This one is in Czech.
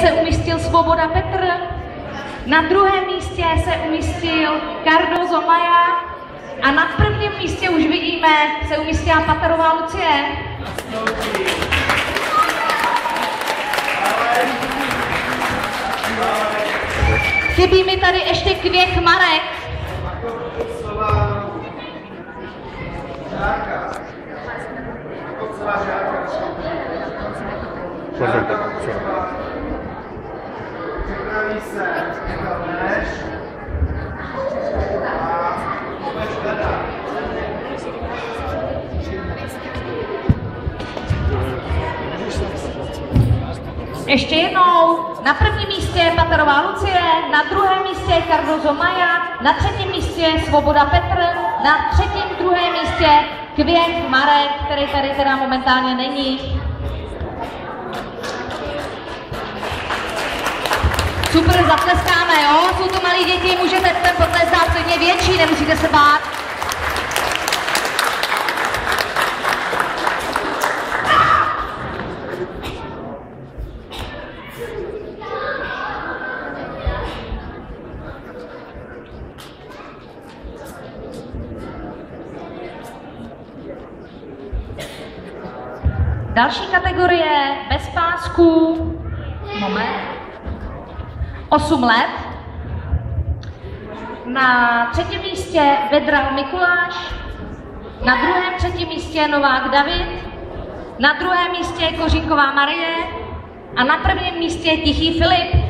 se umístil Svoboda Petr, na druhém místě se umístil Cardozo Maja a na prvním místě už vidíme, se umístila Paterová Lucie. Chybí mi tady ještě Kvěch Marek. Ještě jednou, na prvním místě je Paterová Lucie, na druhém místě je Cardozo Maja, na třetím místě je Svoboda Petr, na třetím druhém místě Kvěch Marek, který tady teda momentálně není. Super, zatleskáme, jo? Jsou to malí děti, můžete ten potlesk dát klidně větší, nemusíte se bát. Další kategorie bez pásků, moment, 8 let. Na třetím místě Vedral Mikuláš, na druhém třetím místě Novák David, na druhém místě Kořínková Marie a na prvním místě Tichý Filip.